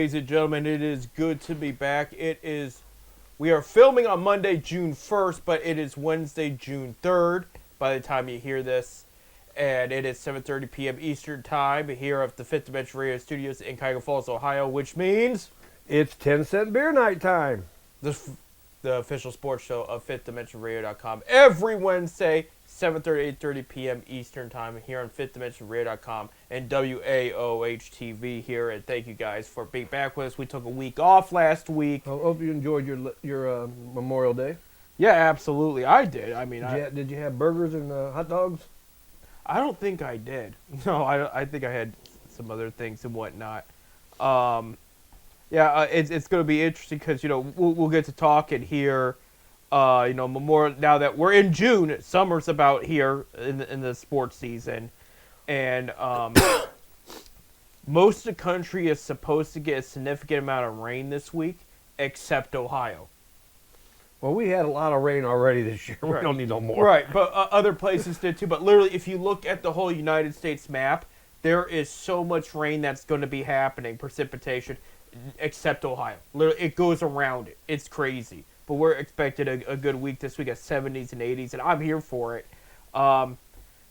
ladies and gentlemen. It is good to be back. We are filming on Monday, June 1st, but it is Wednesday, June 3rd by the time you hear this. And it is 7:30 p.m. Eastern Time here at the Fifth Dimension Radio Studios in Cuyahoga Falls, Ohio, which means it's 10-cent beer night time. The official sports show of FifthDimensionRadio.com every Wednesday, 7:30, 8:30 p.m. Eastern Time here on FifthDimensionRadio.com and WAOH-TV here. And thank you guys for being back with us. We took a week off last week. I hope you enjoyed your Memorial Day. Yeah, absolutely. I did. I mean, did you have burgers and hot dogs? I don't think I did. No, I think I had some other things and whatnot. It's going to be interesting because, we'll get to talking here. Memorial, now that we're in June, summer's about here in the sports season. And most of the country is supposed to get a significant amount of rain this week, except Ohio. Well, we had a lot of rain already this year. Right. We don't need no more. Right, but other places did too. But literally, if you look at the whole United States map, there is so much rain that's going to be happening, precipitation, except Ohio. Literally, it goes around it. It's crazy. But we're expecting a good week this week at 70s and 80s, and I'm here for it. While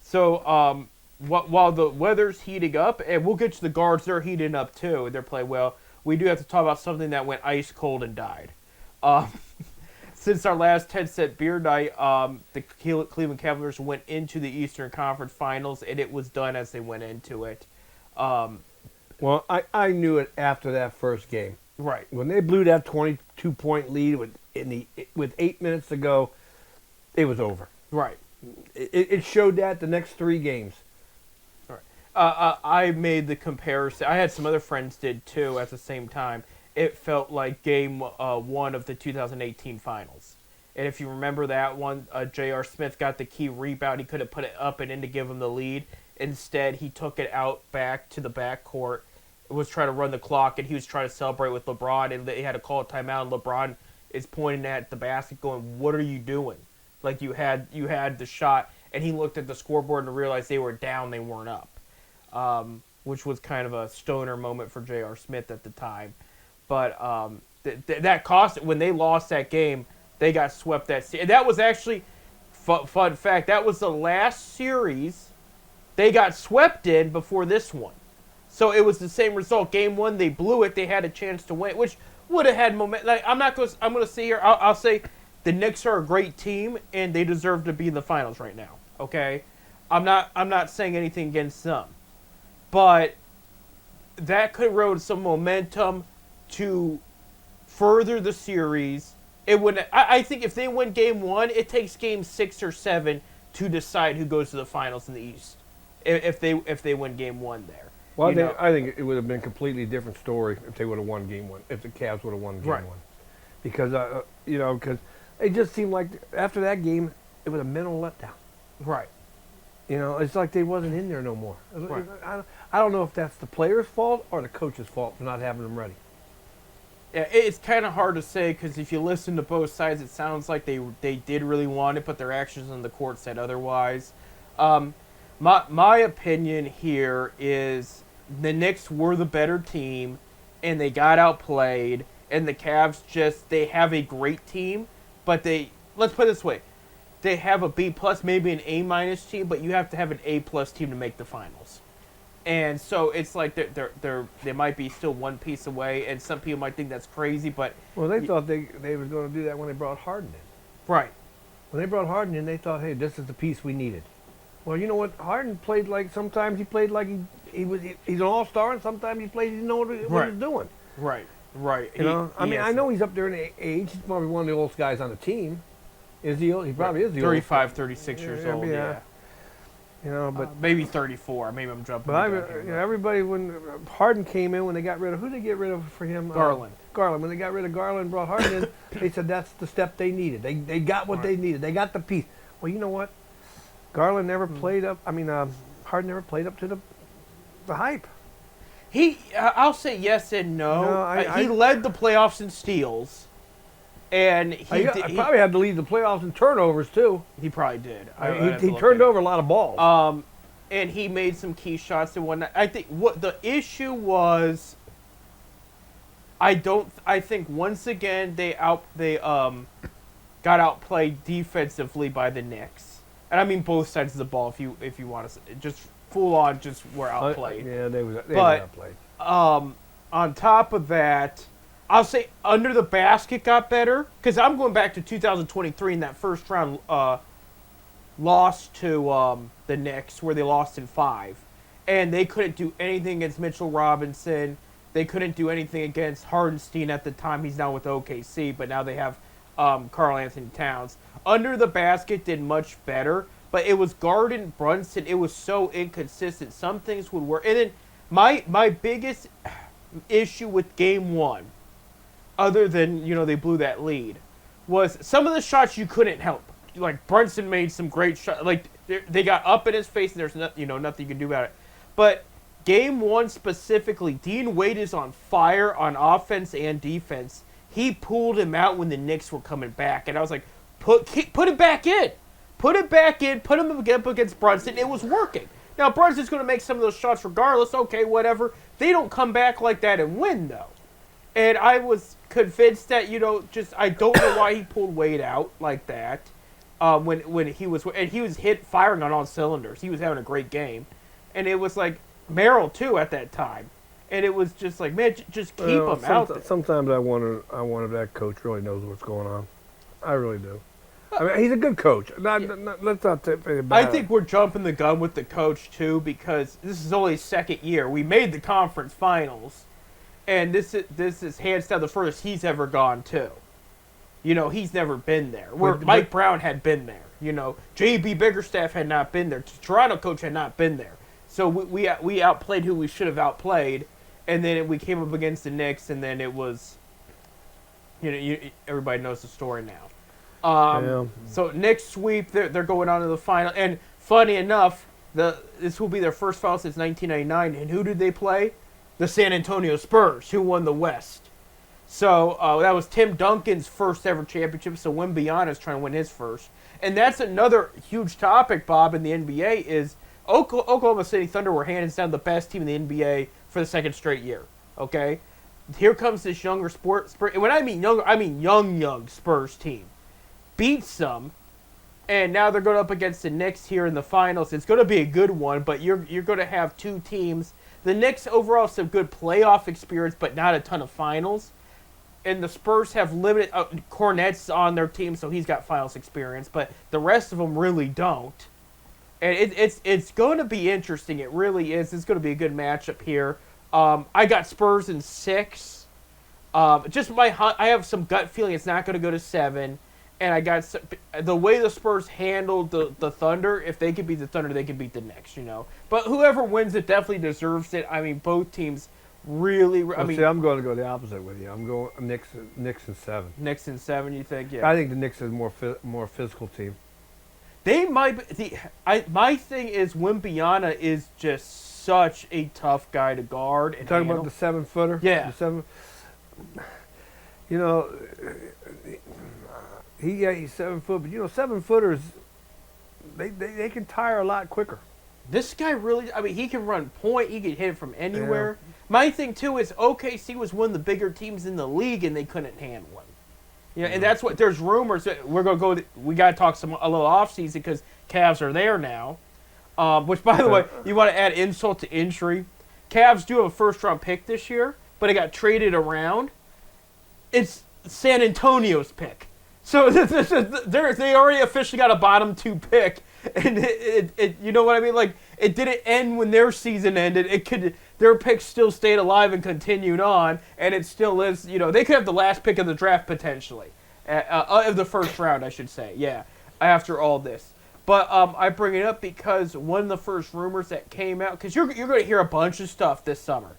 the weather's heating up, and we'll get to the guards, they're heating up too, and they're playing well, we do have to talk about something that went ice cold and died. Since our last 10-cent beer night, the Cleveland Cavaliers went into the Eastern Conference Finals, and it was done as they went into it. Well, I knew it after that first game. Right. When they blew that 22-point lead with 8 minutes to go, it was over. Right. It showed that the next 3 games. Right. I made the comparison. I had some other friends did too at the same time. It felt like game 1 of the 2018 finals. And if you remember that one, J.R. Smith got the key rebound. He could have put it up and in to give him the lead. Instead, he took it out back to the backcourt, was trying to run the clock, and he was trying to celebrate with LeBron, and they had to call a timeout, and LeBron is pointing at the basket going, "What are you doing? Like, you had the shot," and he looked at the scoreboard and realized they were down, they weren't up, which was kind of a stoner moment for J.R. Smith at the time. But that cost, when they lost that game, they got swept and that was actually, fun fact, that was the last series they got swept in before this one. So it was the same result. Game 1, they blew it. They had a chance to win, which would have had momentum. Like, I'm going to sit here. I'll say the Knicks are a great team, and they deserve to be in the finals right now. Okay, I'm not saying anything against them, but that could erode some momentum to further the series. It would. I think if they win Game 1, it takes Game 6 or 7 to decide who goes to the finals in the East. If they win Game 1 there. Well, I think it would have been a completely different story if they would have won Game 1, if the Cavs would have won Game 1. Because, because it just seemed like after that game, it was a mental letdown. Right. It's like they wasn't in there no more. Right. I don't know if that's the player's fault or the coach's fault for not having them ready. Yeah, it's kind of hard to say because if you listen to both sides, it sounds like they did really want it, but their actions on the court said otherwise. My opinion here is the Knicks were the better team, and they got outplayed, and the Cavs they have a great team, but let's put it this way, they have a B+, maybe an A- team, but you have to have an A+ team to make the finals. And so it's like they might be still one piece away, and some people might think that's crazy, but... Well, they thought they were going to do that when they brought Harden in. Right. When they brought Harden in, they thought, hey, this is the piece we needed. Well, you know what? Harden played like, sometimes he played like he's an all-star, and sometimes he played, he didn't know what he was doing. Right. I know he's up there in age. He's probably one of the oldest guys on the team. Is he? He probably is the 35, 36 years old, yeah. But maybe 34. Maybe I'm jumping. But everybody, when Harden came in, when they got rid of, who did they get rid of for him? Garland. When they got rid of Garland and brought Harden in, they said that's the step they needed. They got what they needed. They got the piece. Well, you know what? Garland never played up. Harden never played up to the hype. I'll say yes and no. He led the playoffs in steals, and he probably had to lead the playoffs in turnovers too. He probably did. He turned over a lot of balls. And he made some key shots and whatnot. I think what the issue was I think once again they got outplayed defensively by the Knicks, and I mean both sides of the ball. If you want to just full on, just were outplayed. Yeah, they were But outplayed. On top of that, I'll say under the basket got better because I'm going back to 2023 in that first round loss to the Knicks where they lost in 5, and they couldn't do anything against Mitchell Robinson. They couldn't do anything against Hardenstein at the time. He's now with OKC, but now they have Karl Anthony Towns. Under the basket did much better, but it was Garden Brunson. It was so inconsistent. Some things would work. And then my biggest issue with game 1, other than, they blew that lead, was some of the shots you couldn't help. Like, Brunson made some great shots. Like, they got up in his face, and there's nothing you can do about it. But game 1 specifically, Dean Wade is on fire on offense and defense. He pulled him out when the Knicks were coming back, and I was like, put it back in. Put it back in. Put him up against Brunson. It was working. Now, Brunson's going to make some of those shots regardless. Okay, whatever. They don't come back like that and win, though. And I was convinced that, I don't know why he pulled Wade out like that when he was firing on all cylinders. He was having a great game. And it was like Merrill, too, at that time. And it was just like, man, just keep him out there. Sometimes I wonder that coach really knows what's going on. I really do. I mean, he's a good coach. Let's not take it back. I think we're jumping the gun with the coach, too, because this is only his second year. We made the conference finals, and this is hands down the furthest he's ever gone, too. He's never been there. Where Mike Brown had been there. J.B. Biggerstaff had not been there. Toronto coach had not been there. So we outplayed who we should have outplayed, and then we came up against the Knicks, and then it was, everybody knows the story now. So Knicks sweep, they're going on to the final, and funny enough, this will be their first final since 1999. And who did they play? The San Antonio Spurs, who won the West. So that was Tim Duncan's first ever championship. So Wembanyama is trying to win his first, and that's another huge topic, Bob, in the NBA is Oklahoma City Thunder were hands down the best team in the NBA for the second straight year. Okay, here comes this younger Spurs. When I mean younger, I mean young Spurs team. Beats them, and now they're going up against the Knicks here in the finals. It's going to be a good one, but you're going to have two teams. The Knicks overall have some good playoff experience, but not a ton of finals. And the Spurs have limited. Cornette's on their team, so he's got finals experience, but the rest of them really don't. And it's going to be interesting. It really is. It's going to be a good matchup here. I got Spurs in 6. I have some gut feeling it's not going to go to 7. And I got the way the Spurs handled the Thunder. If they could beat the Thunder, they could beat the Knicks, But whoever wins it definitely deserves it. I mean, both teams really. See, I'm going to go the opposite with you. I'm going Knicks in 7. Knicks in 7, you think? Yeah. I think the Knicks is more physical team. They might be. My thing is Wembanyama is just such a tough guy to guard. And talking about the 7-footer. Yeah. The 7. He's 7 foot, but 7-footers, they can tire a lot quicker. This guy really, he can run point. He can hit it from anywhere. Yeah. My thing too is OKC was one of the bigger teams in the league, and they couldn't handle him. And that's what there's rumors that we're gonna go. We gotta talk a little off season because Cavs are there now. Which, by the way, you want to add insult to injury. Cavs do have a first-round pick this year, but it got traded around. It's San Antonio's pick. So they already officially got a bottom 2 pick, and it you know what I mean? Like, it didn't end when their season ended. Their pick still stayed alive and continued on, and it still is. They could have the last pick of the draft potentially, of the first round, I should say. Yeah, after all this. But I bring it up because one of the first rumors that came out, because you're going to hear a bunch of stuff this summer,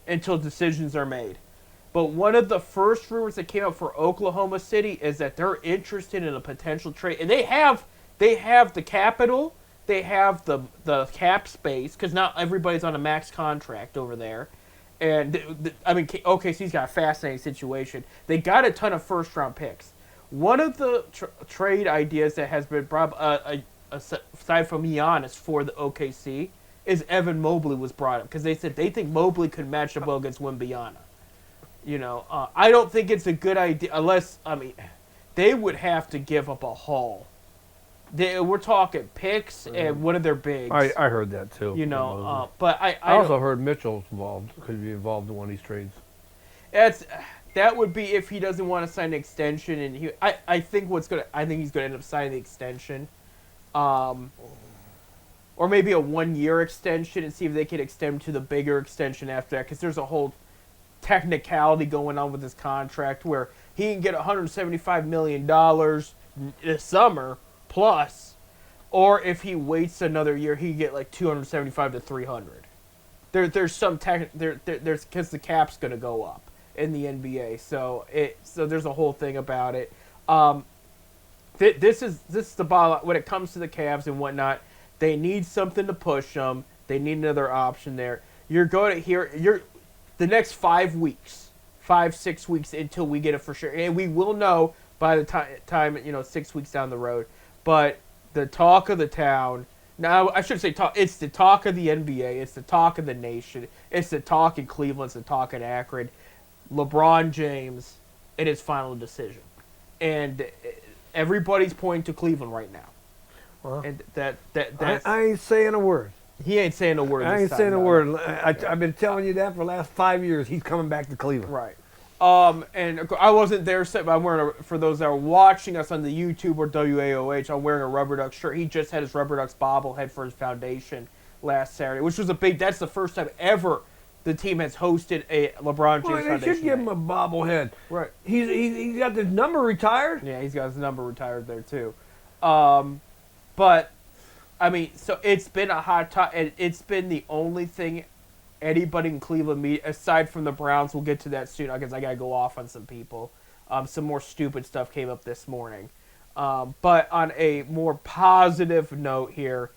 until decisions are made. But one of the first rumors that came out for Oklahoma City is that they're interested in a potential trade, and they have the capital, they have the cap space, because not everybody's on a max contract over there, and OKC's got a fascinating situation. They got a ton of first round picks. One of the trade ideas that has been brought aside from Giannis for the OKC is Evan Mobley was brought up because they said they think Mobley could match up well against Wembanyama. I don't think it's a good idea unless they would have to give up a haul. We're talking picks and one of their bigs. I heard that too. But I also heard Mitchell's involved. Could be involved in one of these trades. That would be if he doesn't want to sign an extension, and I think he's gonna end up signing the extension, or maybe a 1-year extension and see if they can extend to the bigger extension after that, because there's a whole technicality going on with this contract where he can get $175 million this summer plus, or if he waits another year, he can get like 275 to 300. There's some there's because the cap's gonna go up in the NBA, so there's a whole thing about it. This is the ball when it comes to the Cavs and whatnot. They need something to push them. They need another option there. You're going to hear the next 5 weeks, 6 weeks until we get it for sure, and we will know by the time 6 weeks down the road. But the talk of the town. Now, I should say talk. It's the talk of the NBA. It's the talk of the nation. It's the talk in Cleveland. It's the talk in Akron. LeBron James in his final decision, and everybody's pointing to Cleveland right now. Well, and that's, I ain't saying a word. He ain't saying a word. I ain't saying a word. I've been telling you that for the last 5 years. He's coming back to Cleveland. Right. And I wasn't there, but I'm wearing for those that are watching us on the YouTube or WAOH, I'm wearing a Rubber Ducks shirt. He just had his Rubber Ducks bobblehead for his foundation last Saturday, which was that's the first time ever the team has hosted a LeBron James Foundation. They should give him a bobblehead. Right. He's got his number retired. Yeah, he's got his number retired there too. But so it's been a hot topic, and it's been the only thing anybody in Cleveland aside from the Browns. We'll get to that soon because I gotta go off on some people. Some more stupid stuff came up this morning. But on a more positive note here,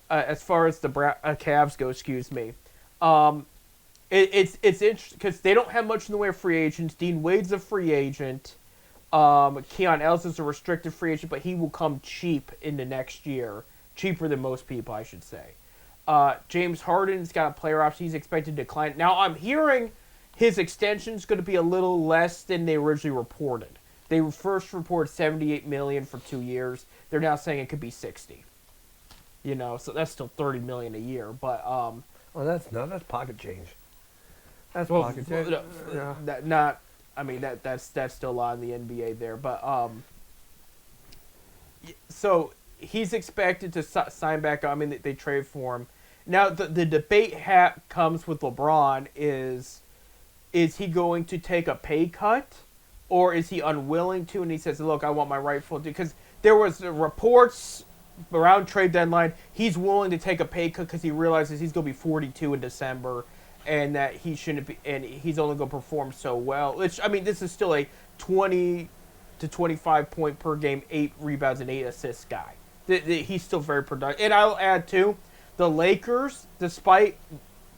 as far as the Cavs go, it's interesting because they don't have much in the way of free agents. Dean Wade's a free agent. Keon Ellis is a restricted free agent, but he will come cheap in the next year. Cheaper than most people, I should say. James Harden's got a player option. He's expected to decline. Now, I'm hearing his extension is going to be a little less than they originally reported. They first reported $78 million for 2 years. They're now saying it could be $60. So that's still $30 million a year. But that's pocket change. That's pocket change. That's still a lot in the NBA there. But so he's expected to sign back. They trade for him. Now the debate comes with LeBron is he going to take a pay cut, or is he unwilling to? And he says, "Look, I want my rightful due." Because there was reports around trade deadline, he's willing to take a pay cut because he realizes he's going to be 42 in December, and that he shouldn't be, and he's only going to perform so well. Which this is still a 20 to 25 point per game, 8 rebounds and 8 assists guy. He's still very productive. And I'll add too, the Lakers, despite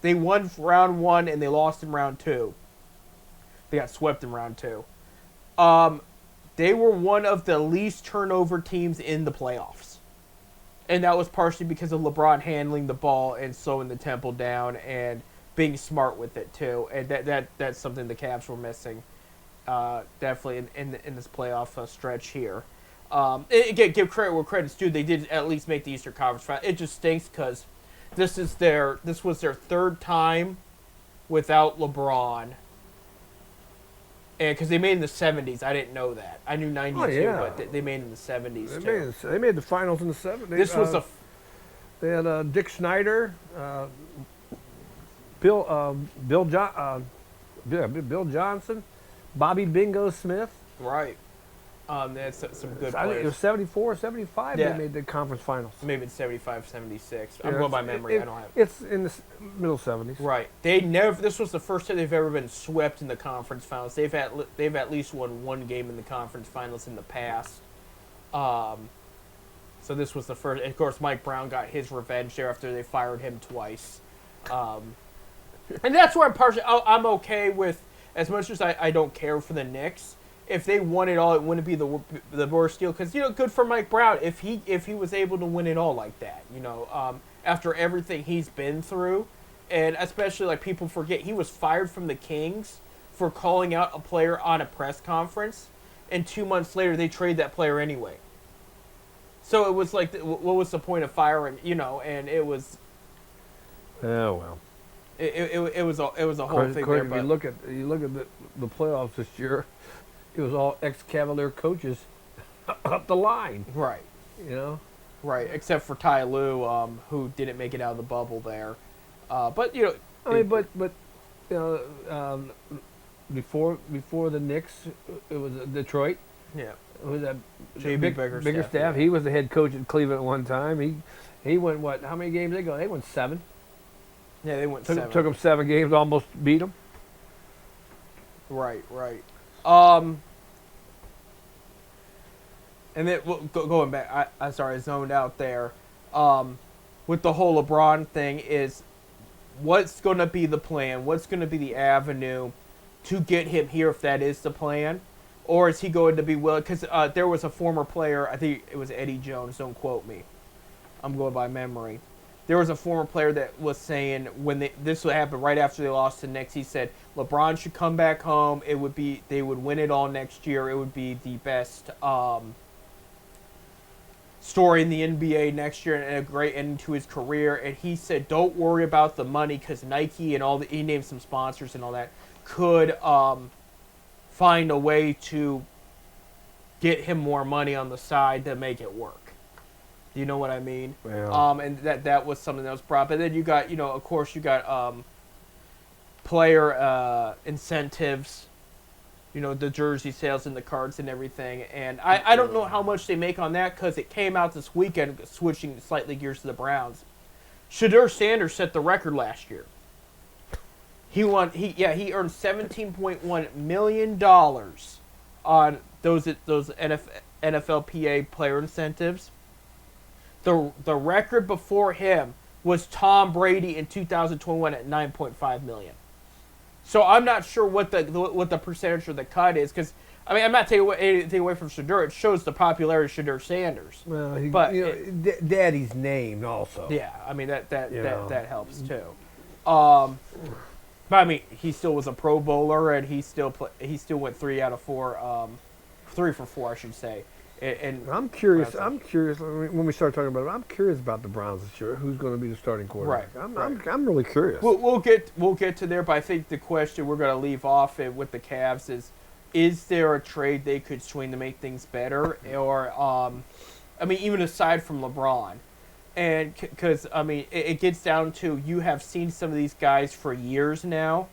they won round 1 and they lost in round 2, they got swept in round 2. They were one of the least turnover teams in the playoffs. And that was partially because of LeBron handling the ball and slowing the tempo down and being smart with it too. And that's something the Cavs were missing, definitely in this playoff stretch here. Again, give credit where credit's due. They did at least make the Eastern Conference Final. It just stinks because this was their 3rd time without LeBron. And because they made it in the 70s, I didn't know that. I knew 92, but they made it in the 70s too. They made the finals in the 70s. This was they had Dick Snyder, Bill Johnson, Bobby Bingo Smith. Right. They had some good I think players. it was 74, 75 Yeah. they made the conference finals. Maybe it's 75, 76. I'm going by memory. I don't have. It's in the middle 70s. Right. This was the first time they've ever been swept in the conference finals. They've at least won 1 game in the conference finals in the past. So this was the first. Of course, Mike Brown got his revenge there after they fired him twice. And that's where I'm okay with, as much as I don't care for the Knicks. If they won it all, it wouldn't be the worst deal. Because good for Mike Brown if he was able to win it all like that. After everything he's been through, and especially people forget he was fired from the Kings for calling out a player on a press conference, and 2 months later they trade that player anyway. So it was like, what was the point of firing? And it was. Oh well. It was a whole thing there. If But you look at the playoffs this year, it was all ex-Cavalier coaches up the line. right, right, except for Ty Lue, who didn't make it out of the bubble there. But before the Knicks, it was Detroit. yeah, It was that J.B. Biggerstaff. Yeah. He was the head coach at Cleveland at one time. He went what? How many games they go? They went 7. Yeah, they went Took 7. them 7 games, almost beat them. Right. And then going back, I zoned out there. With the whole LeBron thing is, what's going to be the plan? What's going to be the avenue to get him here if that is the plan? Or is he going to be willing? Because there was a former player, I think it was Eddie Jones, don't quote me. I'm going by memory. There was a former player that was saying this would happen right after they lost to the Knicks. He said LeBron should come back home. They would win it all next year. It would be the best story in the NBA next year and a great end to his career. And he said, don't worry about the money because Nike and he named some sponsors and all that, could find a way to get him more money on the side to make it work. Do you know what I mean? Yeah. And that was something that was brought up. And then you got, of course, you got player incentives, the jersey sales and the cards and everything. And I don't know how much they make on that because it came out this weekend, switching slightly gears to the Browns. Shedeur Sanders set the record last year. He earned $17.1 million on those NFLPA player incentives. The record before him was Tom Brady in 2021 at $9.5 million. So I'm not sure what the percentage of the cut is because I'm not taking anything away from Shedeur. It shows the popularity of Shedeur Sanders. Well, Daddy's named also. Yeah, that helps too. But he still was a Pro Bowler and he still went 3 for 4, I should say. And I'm curious. When we start talking about it, I'm curious about the Browns this year. Who's going to be the starting quarterback? Right. I'm really curious. We'll get to there, but I think the question we're going to leave off with the Cavs is there a trade they could swing to make things better, or even aside from LeBron, and because it gets down to you have seen some of these guys for years now.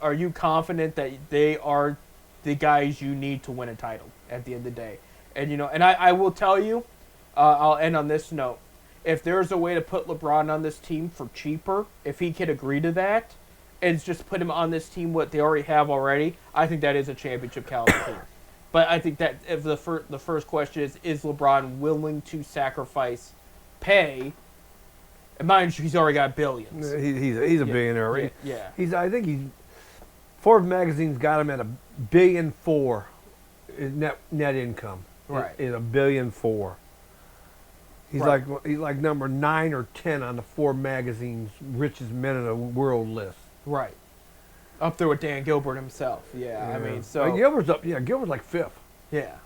Are you confident that they are the guys you need to win a title at the end of the day? And I will tell you, I'll end on this note. If there's a way to put LeBron on this team for cheaper, if he could agree to that, and just put him on this team what they already have already, I think that is a championship caliber team. But I think that if the first question is LeBron willing to sacrifice pay? And mind you, he's already got billions. He's a billionaire. Yeah. I think Forbes magazine's got him at $1.4 billion net income. Right. Is $1.4 billion. He's like number 9 or 10 on the Forbes magazine's richest men in the world list. Right. Up there with Dan Gilbert himself. Yeah. Gilbert's up. Yeah, Gilbert's like 5th. Yeah.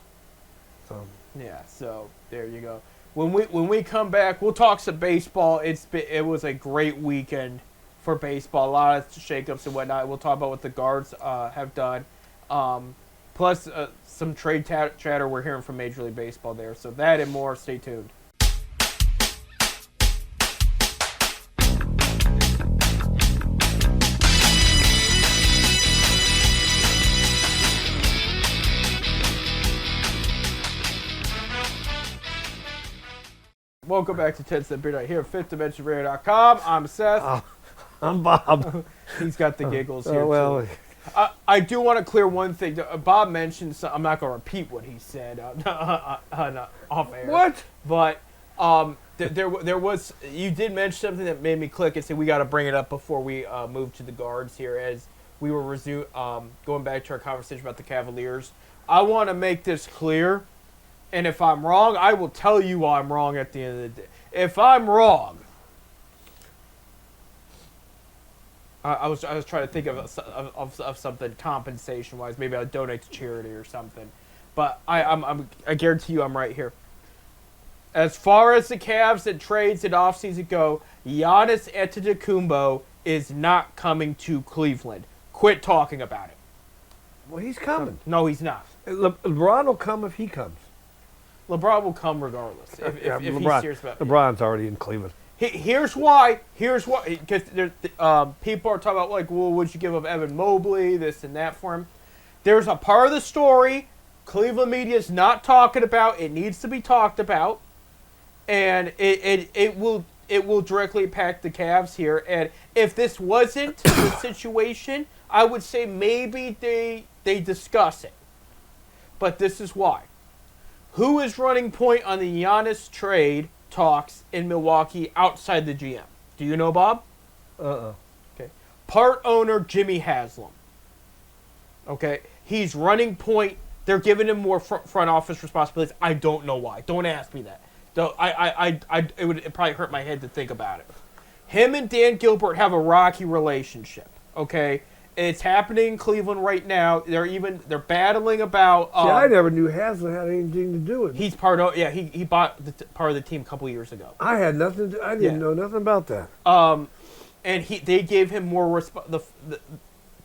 So. Yeah. So there you go. When we come back, we'll talk some baseball. It was a great weekend for baseball. A lot of shakeups and whatnot. We'll talk about what the guards have done. Plus some trade chatter we're hearing from Major League Baseball there. So that and more. Stay tuned. Welcome back to 10 Cent Beer Night here at FifthDimensionRadio.com. I'm Seth. I'm Bob. He's got the giggles here, well, too. I do want to clear one thing. Bob mentioned, I'm not going to repeat what he said off air. What? But there was, you did mention something that made me click and say we got to bring it up before we move to the guards here as we were going back to our conversation about the Cavaliers. I want to make this clear. And if I'm wrong, I will tell you I'm wrong at the end of the day. If I'm wrong, I was trying to think of something compensation wise. Maybe I'll donate to charity or something. But I guarantee you I'm right here. As far as the Cavs and trades and offseason go, Giannis Antetokounmpo is not coming to Cleveland. Quit talking about it. Well, he's coming. No, he's not. LeBron will come if he comes. LeBron will come regardless if LeBron, he's serious about it. LeBron's already in Cleveland. Here's why. Because people are talking about, like, well, would you give up Evan Mobley, this and that for him? There's a part of the story Cleveland media is not talking about. It needs to be talked about. And it will directly impact the Cavs here. And if this wasn't the situation, I would say maybe they discuss it. But this is why. Who is running point on the Giannis trade talks in Milwaukee outside the GM? Do you know, Bob? Okay. Part owner Jimmy Haslam. Okay. He's running point. They're giving him more front office responsibilities. I don't know why. Don't ask me that. It would probably hurt my head to think about it. Him and Dan Gilbert have a rocky relationship. Okay. It's happening in Cleveland right now. They're battling about. See, I never knew Haslam had anything to do with it. He's part of. Yeah, he bought part of the team a couple years ago. I had nothing. I didn't know nothing about that. And they gave him more the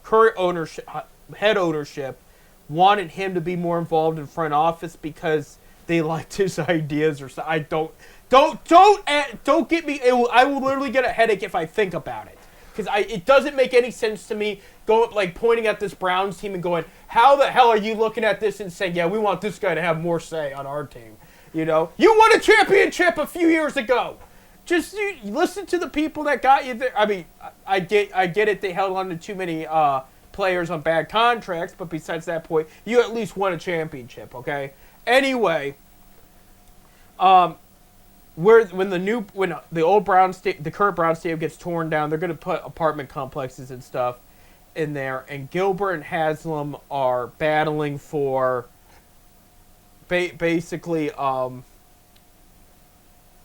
current ownership, head ownership, wanted him to be more involved in front office because they liked his ideas or so. I don't get me. I will literally get a headache if I think about it. Because it doesn't make any sense to me pointing at this Browns team and going, how the hell are you looking at this and saying, yeah, we want this guy to have more say on our team? You know? You won a championship a few years ago. Just listen to the people that got you there. I mean, I get it. They held on to too many players on bad contracts, but besides that point, you at least won a championship, okay? Anyway, when the old the current Brown Stadium gets torn down, they're going to put apartment complexes and stuff in there, and Gilbert and Haslam are battling for basically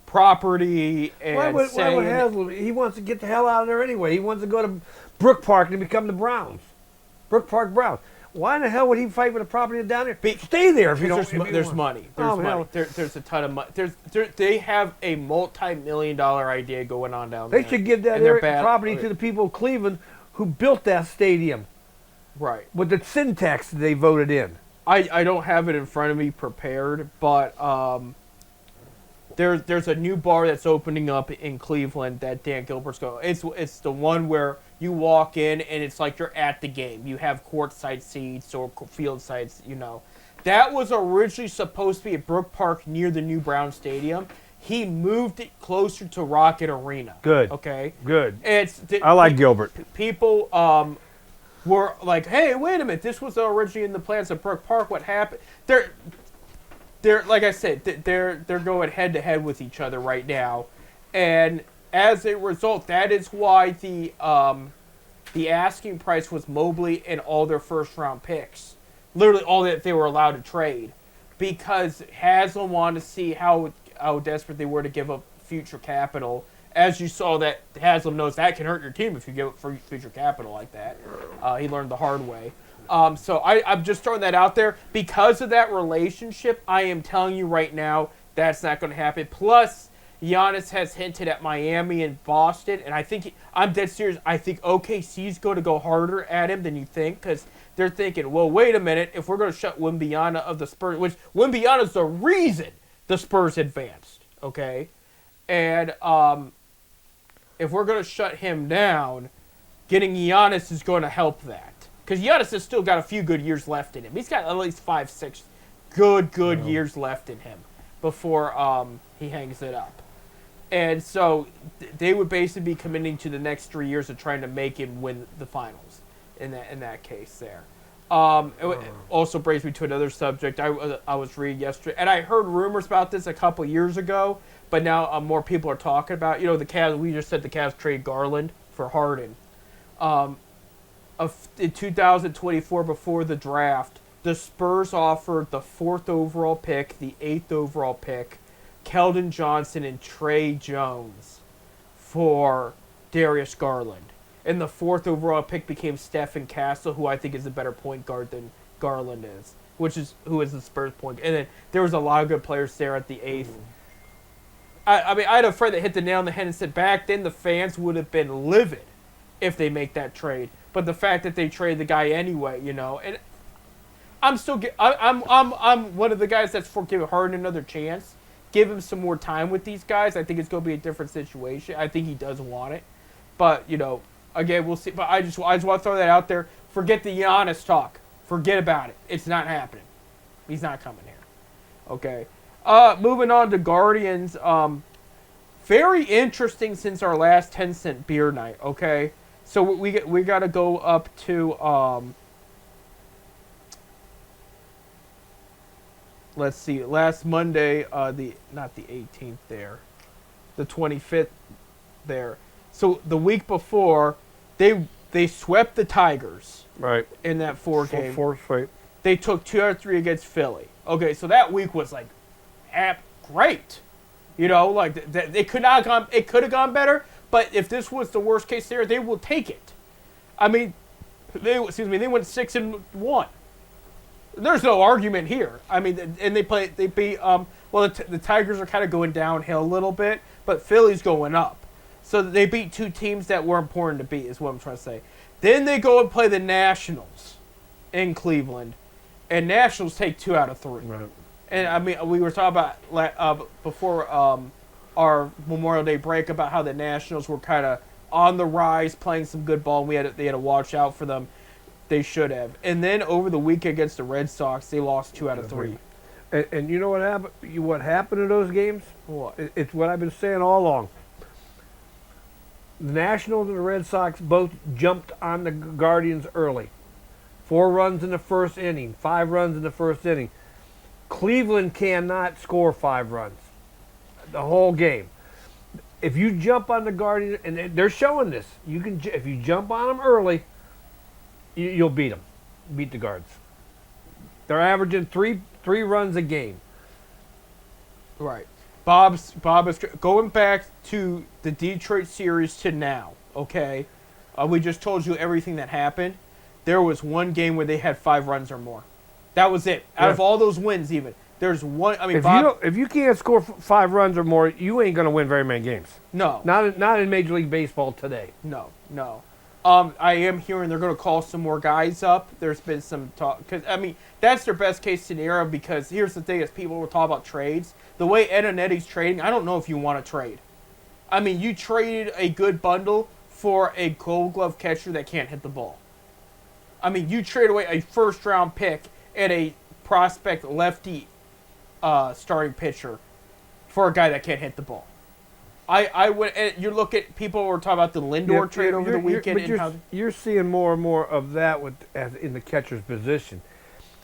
property and why would Haslam? He wants to get the hell out of there anyway. He wants to go to Brook Park and become the Browns. Brook Park Browns. Why in the hell would he fight for the property down there? Stay there if you don't. There's money. There's money. There's a ton of money. They have a multi-million-dollar idea going on down there. They should give that property to the people of Cleveland who built that stadium. Right. With the syntax they voted in. I don't have it in front of me prepared, but there's a new bar that's opening up in Cleveland that Dan Gilbert's going. It's the one where you walk in and it's like you're at the game. You have courtside seats or field sides, you know. That was originally supposed to be at Brook Park near the new Brown Stadium. He moved it closer to Rocket Arena. Good. Okay. Good. I like Gilbert. People were like, "Hey, wait a minute! This was originally in the plans of Brook Park. What happened?" They're like I said, they're going head to head with each other right now, and as a result, that is why the asking price was Mobley and all their first round picks, literally all that they were allowed to trade, because Haslam wanted to see how desperate they were to give up future capital. As you saw, that Haslam knows that can hurt your team if you give up future capital like that. He learned the hard way. So I'm just throwing that out there. Because of that relationship, I am telling you right now, that's not going to happen. Plus, Giannis has hinted at Miami and Boston, and I'm dead serious. I think OKC's going to go harder at him than you think, because they're thinking, well, wait a minute, if we're going to shut Wembanyama of the Spurs, which Wembanyama's the reason the Spurs advanced, okay? And if we're going to shut him down, getting Giannis is going to help that. Because Giannis has still got a few good years left in him. He's got at least 5-6 good years left in him before he hangs it up. And so they would basically be committing to the next 3 years of trying to make him win the finals in that case there. It also brings me to another subject I was reading yesterday. And I heard rumors about this a couple years ago, but now more people are talking about, the Cavs. We just said the Cavs trade Garland for Harden. In 2024, before the draft, the Spurs offered the 4th overall pick, the 8th overall pick, Keldon Johnson, and Trey Jones for Darius Garland. and the 4th overall pick became Stephen Castle, who I think is a better point guard than Garland is, who is the Spurs point. And then there was a lot of good players there at the 8th. I mean, I had a friend that hit the nail on the head and said back then the fans would have been livid if they make that trade. But the fact that they traded the guy anyway, and I'm one of the guys that's for giving Harden another chance. Give him some more time with these guys. I think it's going to be a different situation. I think he does want it. But, again, we'll see. But I just want to throw that out there. Forget the Giannis talk. Forget about it. It's not happening. He's not coming here. Okay. Moving on to Guardians. Very interesting since our last 10-cent beer night, okay? So we got to go up to, let's see, last Monday, not the 18th there, the 25th there. So the week before, they swept the Tigers. Right. In that 4 game. Fourth fight. They took 2 out of 3 against Philly. Okay, so that week was like great. It could have gone better, but if this was the worst case scenario, they will take it. I mean, they went 6-1. There's no argument here. I mean, and they beat the Tigers are kind of going downhill a little bit, but Philly's going up. So they beat 2 teams that were important to beat is what I'm trying to say. Then they go and play the Nationals in Cleveland, and Nationals take 2 out of 3. Right. And I mean, we were talking about before our Memorial Day break about how the Nationals were kind of on the rise, playing some good ball. And they had to watch out for them. They should have. And then over the week against the Red Sox, they lost 2 out of 3. And you know what happened? What happened in those games? What? It's what I've been saying all along. The Nationals and the Red Sox both jumped on the Guardians early. 4 runs in the first inning, 5 runs in the first inning. Cleveland cannot score 5 runs the whole game. If you jump on the Guardians, and they're showing this, if you jump on them early, you'll beat them. Beat the Guards. They're averaging three runs a game. Right. Bob is going back to the Detroit series to now. Okay, we just told you everything that happened. There was one game where they had 5 runs or more. That was it. Out of all those wins, even there's one. I mean, if you can't score 5 runs or more, you ain't gonna win very many games. No, not in Major League Baseball today. No. I am hearing they're going to call some more guys up. There's been some talk because I mean that's their best case scenario. Because here's the thing: as people will talk about trades, the way Ed Onetti's trading, I don't know if you want to trade. I mean, you traded a good bundle for a Gold Glove catcher that can't hit the ball. I mean, you trade away a first-round pick and a prospect lefty starting pitcher for a guy that can't hit the ball. I would. You look at people were talking about the Lindor trade over the weekend. You're seeing more and more of that as in the catcher's position.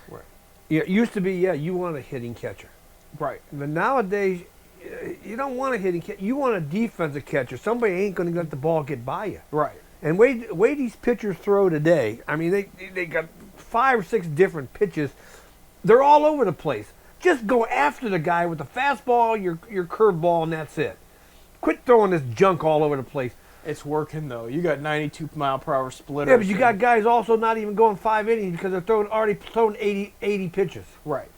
Right. It used to be, you want a hitting catcher. Right. But nowadays, you don't want a hitting catcher. You want a defensive catcher. Somebody ain't going to let the ball get by you. Right. And way these pitchers throw today, I mean, they got 5 or 6 different pitches. They're all over the place. Just go after the guy with the fastball, your curveball, and that's it. Quit throwing this junk all over the place. It's working, though. You got 92-mile-per-hour splitters. Yeah, but you got guys also not even going 5 innings because they're already throwing 80 pitches. Right.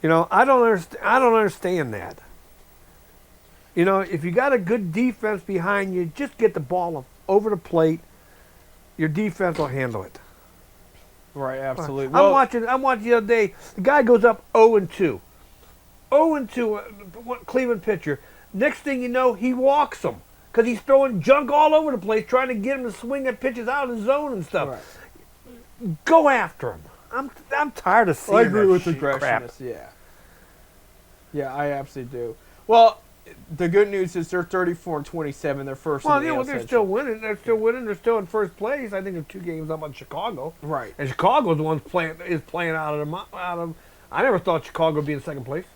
I don't understand that. If you got a good defense behind you, just get the ball over the plate. Your defense will handle it. Right, absolutely. I'm watching the other day. The guy goes up 0-2. 0-2, Cleveland pitcher. Next thing you know, he walks him because he's throwing junk all over the place, trying to get him to swing at pitches out of the zone and stuff. Right. Go after him. I'm tired of seeing I agree with the crap. Yeah, I absolutely do. Well, the good news is they're 34-27. They're first. Well, in the AL they're still winning. They're still winning. They're still in first place. I think they're 2 games up on Chicago. Right. And Chicago's the one playing out of. I never thought Chicago would be in second place.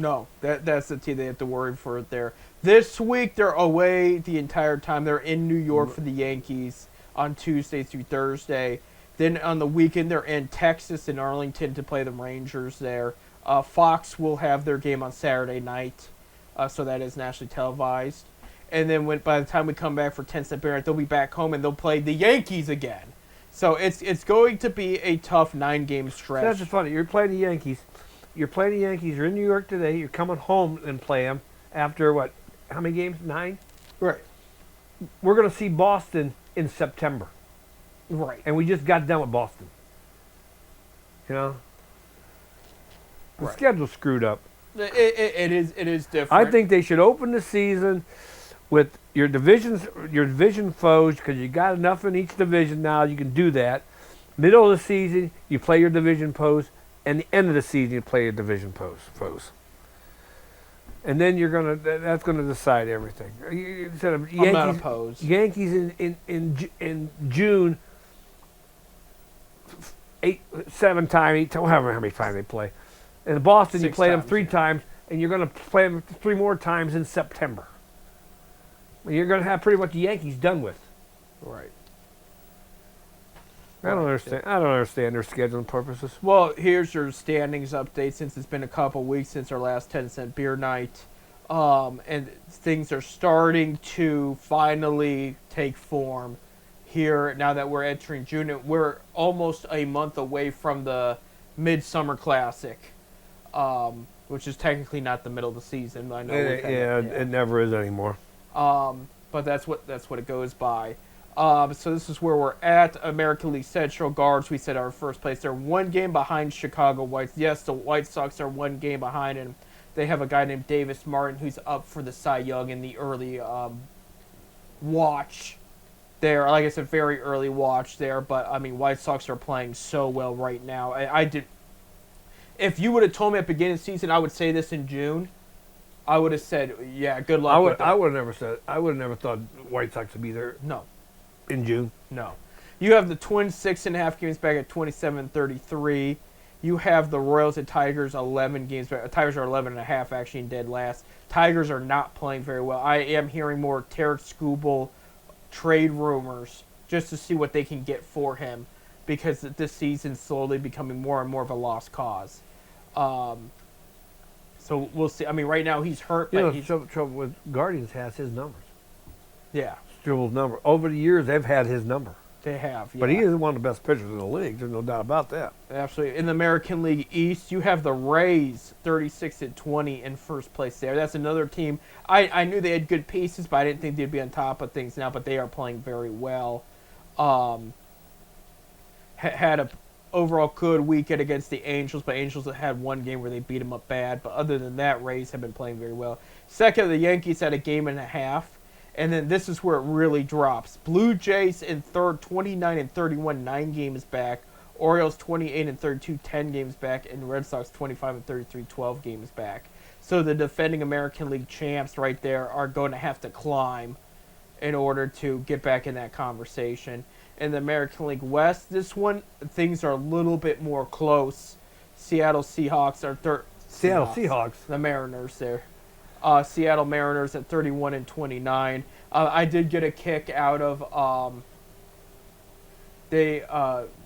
No, that's the team they have to worry for it there. This week they're away the entire time. They're in New York for the Yankees on Tuesday through Thursday. Then on the weekend they're in Texas and Arlington to play the Rangers there. Fox will have their game on Saturday night, so that is nationally televised. and then by the time we come back for 10 Cent Beer Night, they'll be back home and they'll play the Yankees again. So it's going to be a tough 9-game stretch. That's just funny. You're playing the Yankees. You're in New York today. You're coming home and play them after what? How many games? 9? Right. We're going to see Boston in September. Right. And we just got done with Boston. You know? The Right. schedule's screwed up. It is different. I think they should open the season with your division foes, because you got enough in each division now. You can do that. Middle of the season, you play your division foes, and the end of the season, you play your division foes. And then that's gonna decide everything. Instead of I'm not opposed. Yankees in June, 7 times, however how many times they play. In Boston, 6 you play them times, 3 yeah. times, and you're going to play them 3 more times in September. You're going to have pretty much the Yankees done with. Right. I don't understand their scheduling purposes. Well, here's your standings update since it's been a couple weeks since our last 10 Cent Beer Night. And things are starting to finally take form here now that we're entering June. We're almost a month away from the Midsummer Classic, which is technically not the middle of the season. I know. It never is anymore. But that's what it goes by. So this is where we're at. American League Central. Guards, we said, are first place. They're 1 game behind Chicago Whites. Yes, the White Sox are 1 game behind, and they have a guy named Davis Martin who's up for the Cy Young in the early watch there. Like I said, very early watch there. But, I mean, White Sox are playing so well right now. If you would have told me at the beginning of the season I would say this in June, I would have said, yeah, good luck with that. I would have never thought White Sox would be there No. in June. No. You have the Twins 6.5 games back at 27-33. You have the Royals and Tigers 11 games back. Tigers are 11.5 actually in dead last. Tigers are not playing very well. I am hearing more Tarek Skubal trade rumors just to see what they can get for him, because this season's slowly becoming more and more of a lost cause. So we'll see. I mean, right now he's hurt. You But know, trouble with Guardians has his numbers. yeah, Strubal's number. Over the years, they've had his number. they have. Yeah. But he is one of the best pitchers in the league. There's no doubt about that. Absolutely. In the American League East, you have the Rays 36-20 in first place there. That's another team. I knew they had good pieces, but I didn't think they'd be on top of things now, but they are playing very well. Had a overall good weekend against the Angels, but Angels had 1 game where they beat them up bad. But other than that, Rays have been playing very well. Second, the Yankees had a 1.5 games. And then this is where it really drops. Blue Jays in third, 29-31, 9 games back. Orioles 28-32, 10 games back. And Red Sox 25-33, 12 games back. So the defending American League champs right there are going to have to climb in order to get back in that conversation. In the American League West, this one, things are a little bit more close. Seattle Seahawks are third. Seattle Seahawks. The Mariners there. Seattle Mariners at 31-29. I did get a kick out of they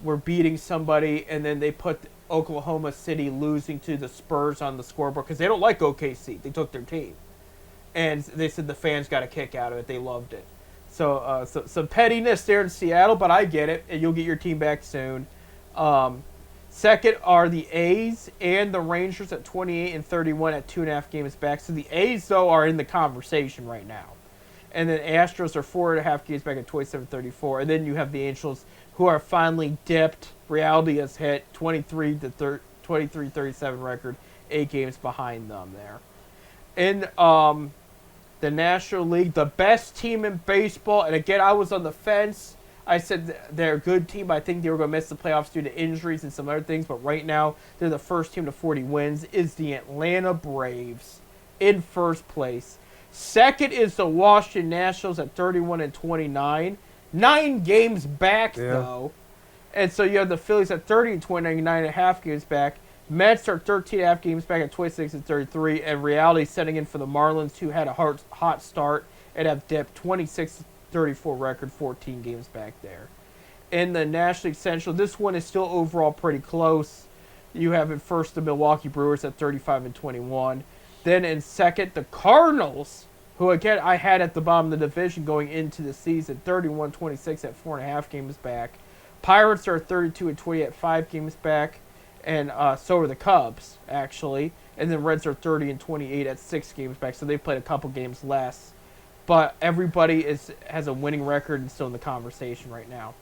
were beating somebody, and then they put Oklahoma City losing to the Spurs on the scoreboard because they don't like OKC. They took their team. And they said the fans got a kick out of it. They loved it. So some pettiness there in Seattle, but I get it. And you'll get your team back soon. Second are the A's and the Rangers at 28-31 at 2.5 games back. So the A's, though, are in the conversation right now. And then Astros are 4.5 games back at 27-34. And then you have the Angels, who are finally dipped. Reality has hit 23-37 record, 8 games behind them there. In the National League, the best team in baseball, and again, I was on the fence. I said they're a good team. I think they were going to miss the playoffs due to injuries and some other things, but right now they're the first team to 40 wins, is the Atlanta Braves in first place. Second is the Washington Nationals at 31-29. 9 games back, though. And so you have the Phillies at 30-29, 9.5 games back. Mets are 13.5 games back at 26-33, and reality setting in for the Marlins, who had a hot start and have dipped 26-34 record, 14 games back there. In the National League Central, this one is still overall pretty close. You have in first the Milwaukee Brewers at 35-21. Then in second, the Cardinals who again I had at the bottom of the division going into the season, 31-26 at 4.5 games back. Pirates are 32-20 at 5 games back, and so are the Cubs actually. And then Reds are 30-28 at 6 games back, so they've played a couple games less. But everybody has a winning record and still in the conversation right now.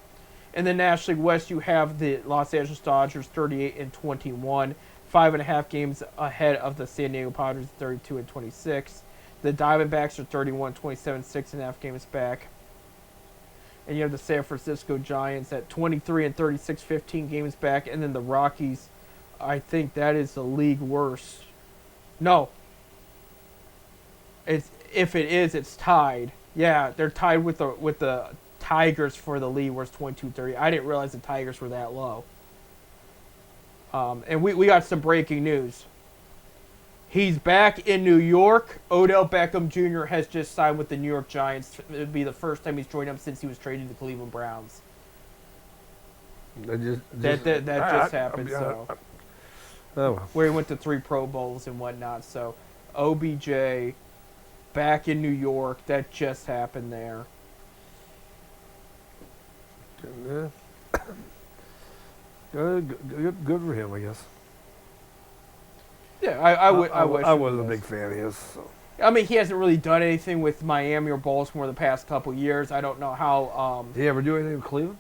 In the National League West, you have the Los Angeles Dodgers 38-21, 5.5 games ahead of the San Diego Padres 32-26. The Diamondbacks are 31-27, 6.5 games back. And you have the San Francisco Giants at 23-36, 15 games back. And then the Rockies, I think that is the league worst. No. If it is, it's tied. Yeah, they're tied with the Tigers for the lead, where it's 22-30. I didn't realize the Tigers were that low. And we got some breaking news. He's back in New York. Odell Beckham Jr. has just signed with the New York Giants. It would be the first time he's joined them since he was traded to the Cleveland Browns. That just happened. Where he went to 3 Pro Bowls and whatnot. So OBJ back in New York. That just happened there. Good for him, I guess. Yeah, I wasn't a big fan of his. So. I mean, he hasn't really done anything with Miami or Baltimore the past couple years. I don't know how. Did he ever do anything with Cleveland?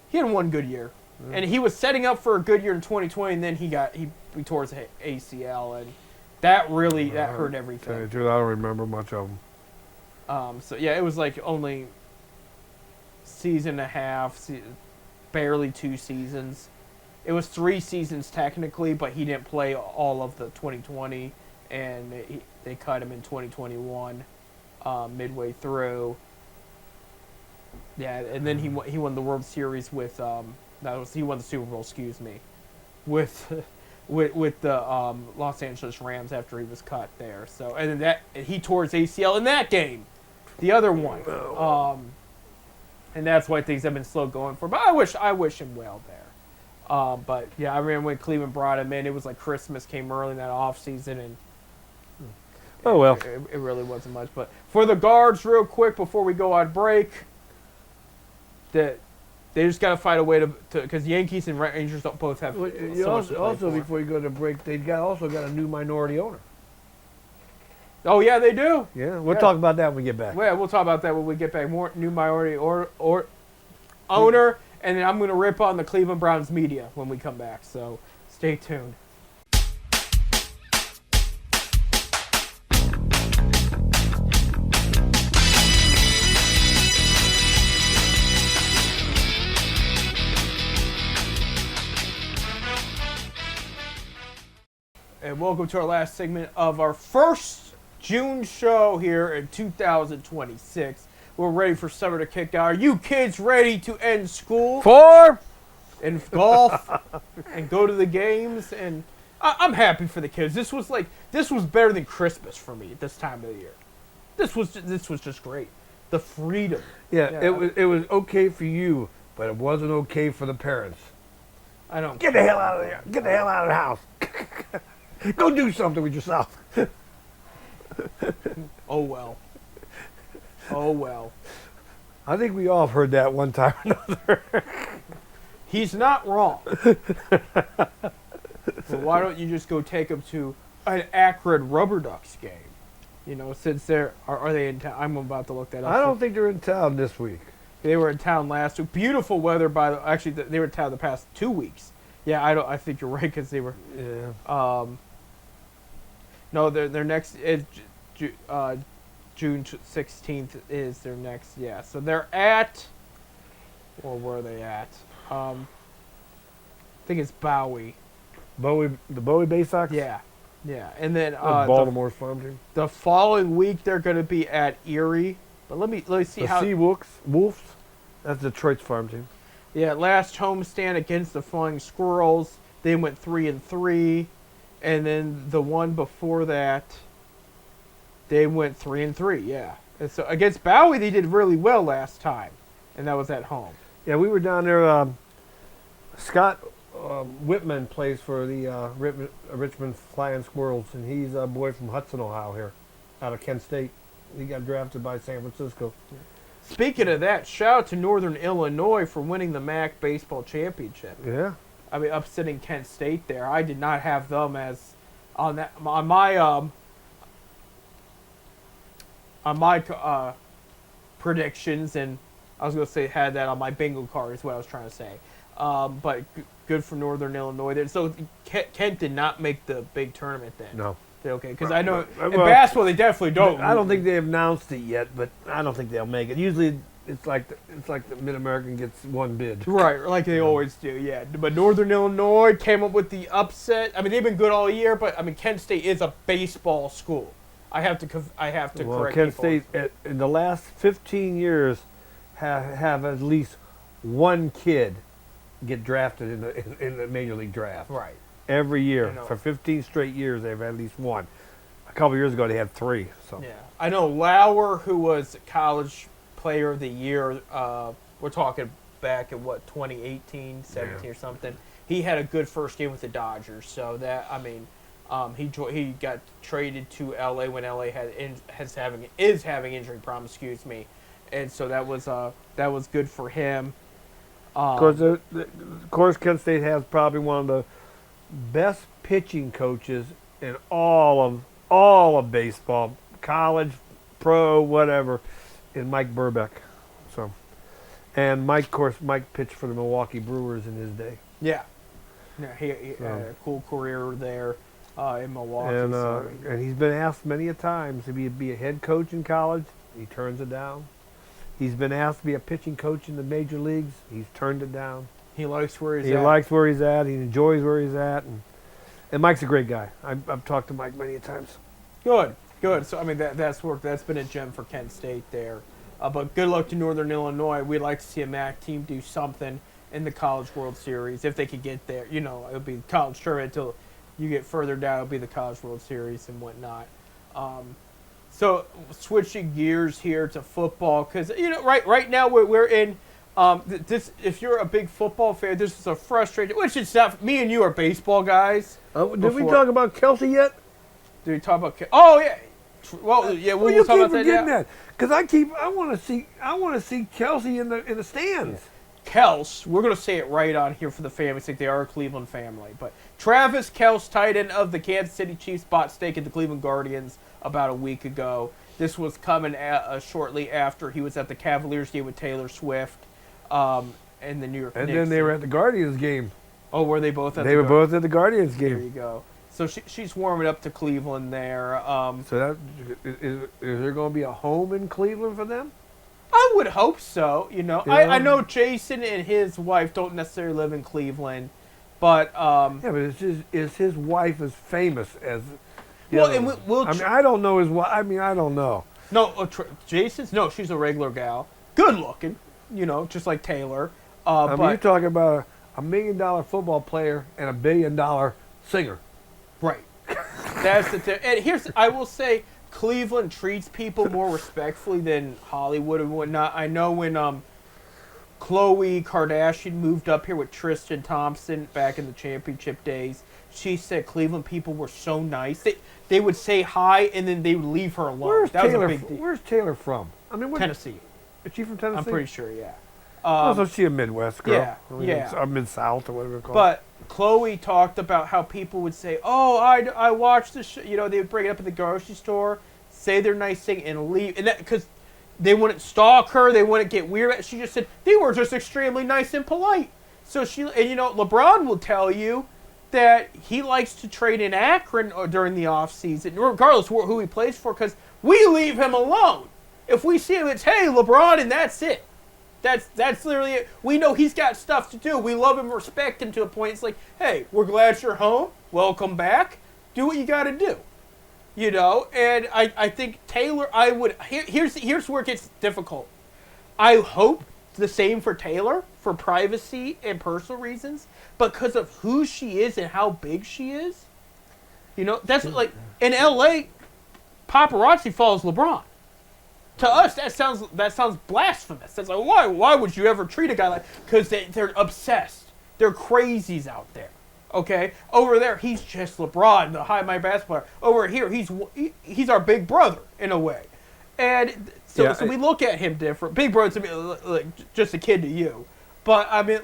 He had one good year, and he was setting up for a good year in 2020, and then he tore his ACL, and that hurt everything. I don't remember much of him. So yeah, it was like only season and a half, barely 2 seasons. It was 3 seasons technically, but he didn't play all of the 2020, and they cut him in 2021, midway through. Yeah, and then he won the World Series with he won the Super Bowl, excuse me, with the Los Angeles Rams after he was cut there. So and then he tore his ACL in that game, the other one. And that's why things have been slow going for him. But I wish him well there. But yeah, I remember when Cleveland brought him in, it was like Christmas came early in that offseason, and it really wasn't much. But for the guards, real quick before we go on break, that they just got to find a way to because Yankees and Rangers don't both have. Also, before you go to break, they also got a new minority owner. Oh yeah, they do. Yeah, we'll talk about that when we get back. Yeah, we'll talk about that when we get back. More new minority or owner. And then I'm going to rip on the Cleveland Browns media when we come back. So stay tuned. And welcome to our last segment of our first June show here in 2026. We're ready for summer to kick out. Are you kids ready to end school? And golf and go to the games? And I'm happy for the kids. This was better than Christmas for me at this time of the year. This was just great. The freedom. Yeah. It was okay for you, but it wasn't okay for the parents. I don't get the hell out of there. Get the hell out of the house. Go do something with yourself. Oh well. Oh, well. I think we all have heard that one time or another. He's not wrong. Well, why don't you just go take him to an Akron Rubber Ducks game? You know, since are they in town? I'm about to look that up. I don't think they're in town this week. They were in town last week. Beautiful weather, actually, they were in town the past 2 weeks. Yeah, I think you're right, because they were... Yeah. No, their next... June 16th is their next, yeah. So they're at, or where are they at? I think it's Bowie. The Bowie Bay Sox? Yeah. And then Baltimore's farm team. The following week they're going to be at Erie. But let me see how. The Wolves. That's Detroit's farm team. Yeah, last homestand against the Flying Squirrels, they went 3-3, and then the one before that, they went 3-3, yeah. And so against Bowie, they did really well last time, and that was at home. Yeah, we were down there. Scott Whitman plays for the Richmond Flying Squirrels, and he's a boy from Hudson, Ohio, here, out of Kent State. He got drafted by San Francisco. Speaking of that, shout out to Northern Illinois for winning the MAC baseball championship. Yeah. I mean, upsetting Kent State there. I did not have them as on my predictions, and I was going to say had that on my bingo card is what I was trying to say. But good for Northern Illinois there. So Kent did not make the big tournament then. No. Okay, because I know in Well, basketball they definitely don't. I don't think they announced it yet, but I don't think they'll make it. Usually, it's like the Mid American gets one bid. Right, like they always do, yeah. But Northern Illinois came up with the upset. I mean, they've been good all year, but I mean, Kent State is a baseball school. I have to Well, correct Kent people. State in the last 15 years have at least one kid get drafted in the major league draft. Right. Every year I know. for 15 straight years, they've had at least one. A couple years ago, they had 3. So Yeah, I know Lauer, who was College Player of the Year. We're talking back in 2018, 17 or something. He had a good first game with the Dodgers. So that he got traded to LA when LA is having injury problems. Excuse me, and so that was good for him. of course, Kent State has probably one of the best pitching coaches in all of baseball, college, pro, whatever, in Mike Burbeck. So, and Mike pitched for the Milwaukee Brewers in his day. Yeah, he had a cool career there in Milwaukee. And he's been asked many a times to be a head coach in college. He turns it down. He's been asked to be a pitching coach in the major leagues. He's turned it down. He likes where he's He at. likes where he's at. He enjoys where he's at. And Mike's a great guy. I've talked to Mike many times. Good. So I mean that's worked. That's been a gem for Kent State there. But good luck to Northern Illinois. We'd like to see a MAC team do something in the College World Series if they could get there. You know, it'll be the college tournament until you get further down. It'll be the College World Series and whatnot. So switching gears here to football, because right now we're in this. If you're a big football fan, this is a frustrating. Which is not. Me and you are baseball guys. Did we talk about Kelsey yet? Did we talk about? Oh yeah. Well, yeah. Well, We'll you talk keep about that. forgetting Yeah. that because I want to see Kelsey in the stands. Kels, we're going to say it right on here for the family's sake. They are a Cleveland family. But Travis Kels, tight end of the Kansas City Chiefs, bought stake at the Cleveland Guardians about a week ago. This was coming shortly after he was at the Cavaliers game with Taylor Swift and the New York And Knicks. then they were at the Guardians game. Oh, were they both at They were both at the Guardians There you game. go. So she's warming up to Cleveland there. So that is there going to be a home in Cleveland for them? I would hope so. Yeah. I know Jason and his wife don't necessarily live in Cleveland, but Yeah, but is his wife as famous as? well, and we'll. I mean, I don't know his wife. I mean, I don't know. No, Jason's no. She's a regular gal, good looking. Just like Taylor. I mean, But you're talking about $1 million football player and $1 billion singer. right, that's the. And I will say, Cleveland treats people more respectfully than Hollywood and whatnot. I know when Khloe Kardashian moved up here with Tristan Thompson back in the championship days, she said Cleveland people were so nice. They would say hi and then they would leave her alone. Where's that Taylor? was a big deal. Where's Taylor from? I mean, Tennessee. Is she from Tennessee? I'm pretty sure, yeah. So she's a Midwest girl. yeah, I mean, yeah. Mid-South or whatever it's called. But Chloe talked about how people would say, "Oh, I watched the show." They would bring it up at the grocery store, say their nice thing, and leave. And that because they wouldn't stalk her, they wouldn't get weird. She just said they were just extremely nice and polite. So LeBron will tell you that he likes to trade in Akron during the off season, regardless of who he plays for, because we leave him alone. If we see him, it's hey LeBron, and that's it. That's literally it. We know he's got stuff to do. We love him, respect him to a point. It's like, hey, we're glad you're home. Welcome back. Do what you got to do. And I think Taylor, here's where it gets difficult. I hope the same for Taylor for privacy and personal reasons, because of who she is and how big she is. That's like in LA, paparazzi follows LeBron. To us, that sounds blasphemous. That's like, why would you ever treat a guy like? Because they're obsessed. They're crazies out there. Okay, over there he's just LeBron, the high my basketball player. Over here he's our big brother in a way, And so, Yeah, so we look at him different. Big Bro's like just a kid to you, but I mean,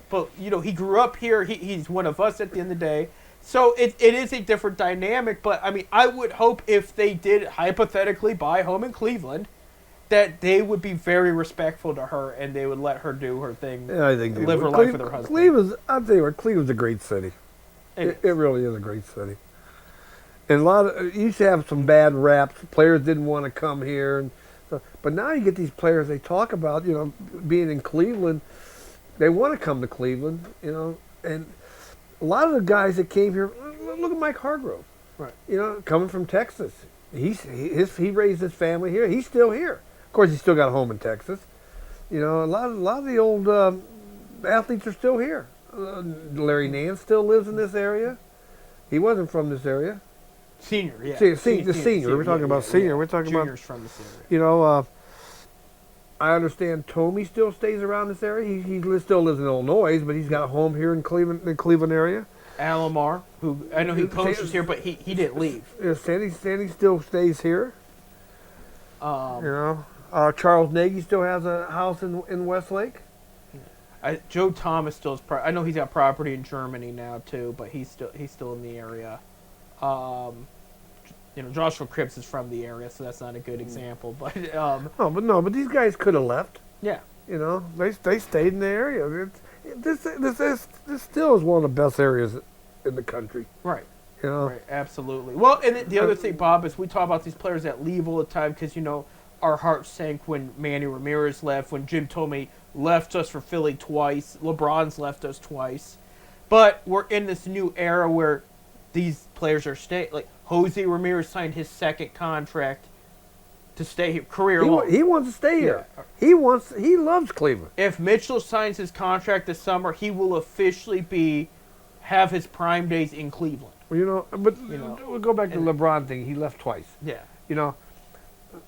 but he grew up here. He's one of us at the end of the day. So it is a different dynamic. But I mean, I would hope if they did hypothetically buy a home in Cleveland, that they would be very respectful to her and they would let her do her thing, Yeah, I think they live her would. life with her husband. I'll tell you what, Cleveland's a great city. It really is a great city. And it used to have some bad raps. Players didn't want to come here, and so, but now you get these players. They talk about being in Cleveland. They want to come to Cleveland, and a lot of the guys that came here. Look at Mike Hargrove, Right. Coming from Texas. He raised his family here. He's still here. Of course, he's still got a home in Texas. A lot of the old athletes are still here. Larry Nance still lives in this area. He wasn't from this area. Senior, yeah. Senior. We're talking about senior. We're talking Junior's about from this area. I understand Tomey still stays around this area. He still lives in Illinois, but he's got a home here in Cleveland area. Alomar, who I know he coaches here, but he didn't leave. Yeah, Sandy still stays here. Charles Nagy still has a house in Westlake. Joe Thomas still is. I know he's got property in Germany now too, but he's still in the area. Joshua Cripps is from the area, so that's not a good example. But but these guys could have left. Yeah, they stayed in the area. This still is one of the best areas in the country. right. You know, Right, absolutely. Well, and the other thing, Bob, is we talk about these players that leave all the time because, our hearts sank when Manny Ramirez left, when Jim Thome left us for Philly twice, LeBron's left us twice. But we're in this new era where these players are staying. Like, Jose Ramirez signed his second contract to stay here, career long. he wants to stay here. He loves Cleveland. If Mitchell signs his contract this summer, he will officially have his prime days in Cleveland. Well, we'll go back to the LeBron thing. He left twice. Yeah.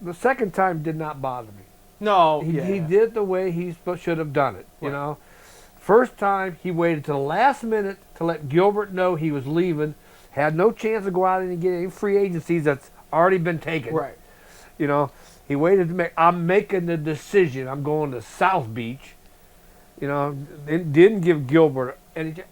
The second time did not bother me. No, He did the way he should have done it. Right. First time he waited to the last minute to let Gilbert know he was leaving. Had no chance to go out and get any free agencies that's already been taken. Right. He waited to I'm making the decision. I'm going to South Beach. Didn't give Gilbert and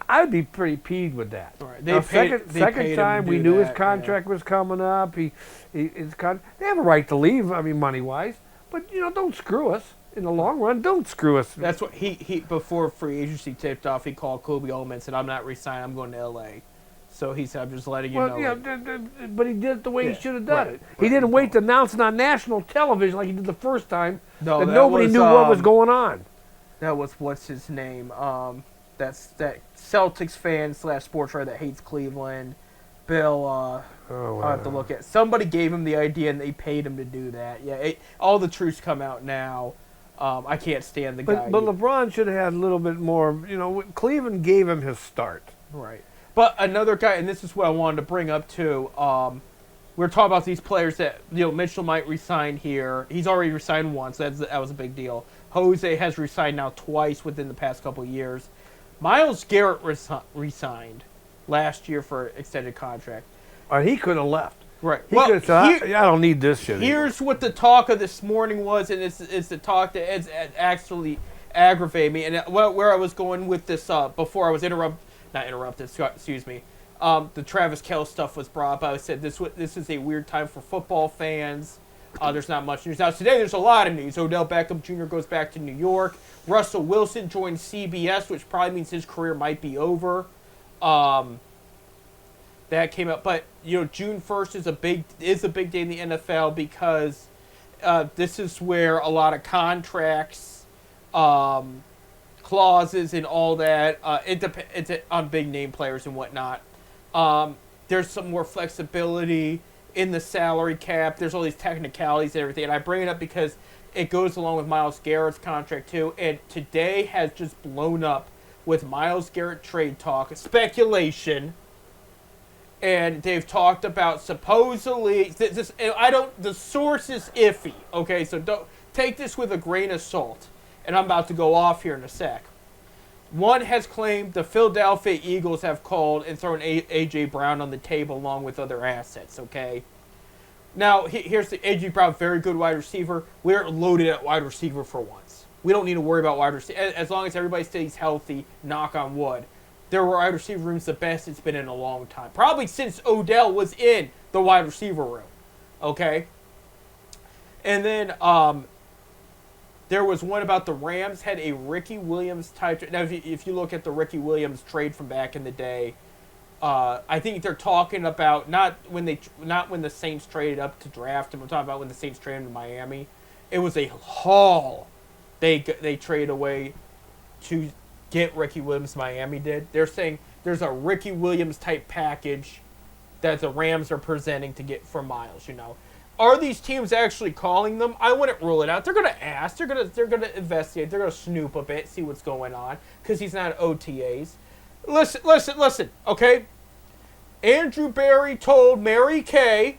I'd be pretty peeved with that. Right. Second time we knew his contract was coming up. They have a right to leave. I mean, money wise, but don't screw us in the long run. Don't screw us. That's what he before free agency tipped off. He called Kobe Allman and said, "I'm not resigning. I'm going to L.A." So he said, "I'm just letting you know." But he did it the way he should have done it. Right. He didn't wait to announce it on national television like he did the first time. No, that nobody knew what was going on. That was what's his name? That's that Celtics fan / sports writer that hates Cleveland. Bill. I'll have to look at. Somebody gave him the idea and they paid him to do that. Yeah, all the truths come out now. I can't stand the guy. But LeBron should have had a little bit more. Cleveland gave him his start. Right. But another guy, and this is what I wanted to bring up too. We're talking about these players that Mitchell might resign here. He's already resigned once. That was a big deal. Jose has resigned now twice within the past couple of years. Myles Garrett resigned last year for an extended contract. He could have left. Right. He could have said, I don't need this shit. Here's what the talk of this morning was, and it's the talk that actually aggravated me. And where I was going with this before I was not interrupted, excuse me. The Travis Kelce stuff was brought up. I said this is a weird time for football fans. There's not much news. Now, today there's a lot of news. Odell Beckham Jr. goes back to New York. Russell Wilson joined CBS, which probably means his career might be over. That came up. But, June 1st is a big day in the NFL because this is where a lot of contracts, clauses and all that, it's on big name players and whatnot. There's some more flexibility in the salary cap. There's all these technicalities and everything. And I bring it up because it goes along with Myles Garrett's contract too. And today has just blown up with Myles Garrett trade talk, speculation. And they've talked about supposedly the source is iffy. Okay, so don't take this with a grain of salt. And I'm about to go off here in a sec. One has claimed the Philadelphia Eagles have called and thrown A.J. Brown on the table along with other assets, okay? Now, here's the A.J. Brown, very good wide receiver. We're loaded at wide receiver for once. We don't need to worry about wide receiver. As long as everybody stays healthy, knock on wood. Their wide receiver room's the best it's been in a long time. Probably since Odell was in the wide receiver room. Okay? And then there was one about the Rams had a Ricky Williams type. Now, if you look at the Ricky Williams trade from back in the day, I think they're talking about not when the Saints traded up to draft him. I'm talking about when the Saints traded him to Miami. It was a haul they traded away to get Ricky Williams. Miami did. They're saying there's a Ricky Williams type package that the Rams are presenting to get for Miles. Are these teams actually calling them? I wouldn't rule it out. They're gonna ask. They're gonna investigate. They're gonna snoop a bit, see what's going on, because he's not OTAs. Listen, okay? Andrew Berry told Mary Kay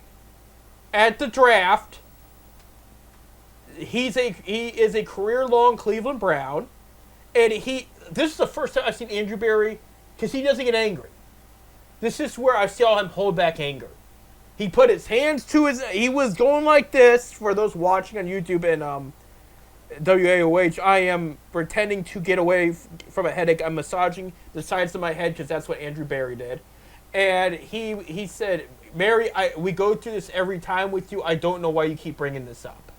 at the draft he is a career-long Cleveland Brown, and this is the first time I've seen Andrew Berry, because he doesn't get angry. This is where I saw him hold back anger. He put his hands to he was going like this, for those watching on YouTube and WAOH, I am pretending to get away from a headache. I'm massaging the sides of my head because that's what Andrew Berry did. And he said, Mary, we go through this every time with you. I don't know why you keep bringing this up.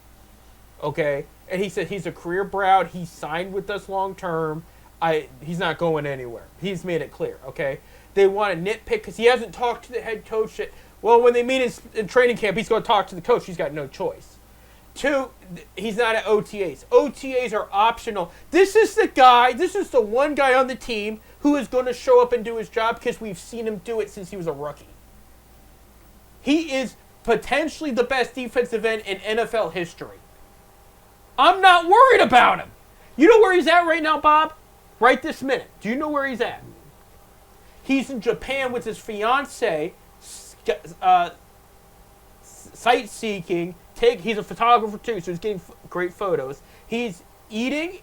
Okay? And he said he's a career Brown. He signed with us long term. He's not going anywhere. He's made it clear. Okay? They want to nitpick because he hasn't talked to the head coach yet. Well, when they meet in training camp, he's going to talk to the coach. He's got no choice. 2, he's not at OTAs. OTAs are optional. This is the one guy on the team who is going to show up and do his job because we've seen him do it since he was a rookie. He is potentially the best defensive end in NFL history. I'm not worried about him. You know where he's at right now, Bob? Right this minute. Do you know where he's at? He's in Japan with his fiancée, sightseeing. He's a photographer too, so he's getting great photos. He's eating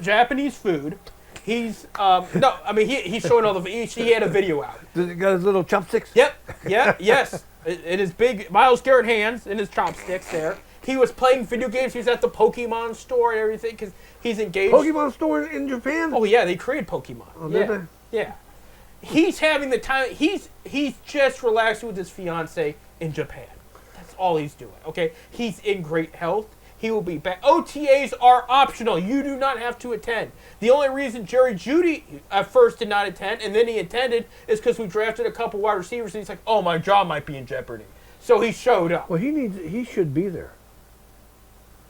Japanese food. He's he's showing all the. He had a video out. Does he got his little chopsticks? Yep. Yes. In his big Miles Garrett hands, in his chopsticks there. He was playing video games. He was at the Pokemon store and everything because he's engaged. Pokemon store in Japan? Oh yeah, they created Pokemon. Oh, did they? Yeah. He's having the time. He's just relaxing with his fiance in Japan. That's all he's doing. Okay. He's in great health. He will be back. OTAs are optional. You do not have to attend. The only reason Jerry Jeudy at first did not attend and then he attended is because we drafted a couple wide receivers and he's like, oh, my job might be in jeopardy. So he showed up. Well, he should be there.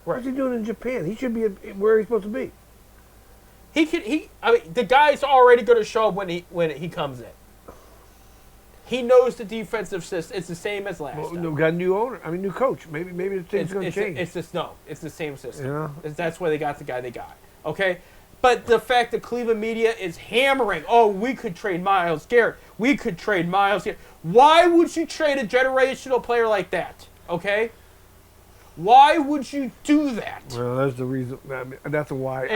Right. What's he doing in Japan? He should be where he's supposed to be. The guy's already going to show up when he comes in. He knows the defensive system. It's the same as last time. We got a new owner. New coach. Maybe the thing's going to change. It's the same system. Yeah. That's why they got the guy they got. Okay? But the fact that Cleveland media is hammering, oh, we could trade Myles Garrett. We could trade Myles Garrett. Why would you trade a generational player like that? Okay? Why would you do that? Well, that's the reason. That's why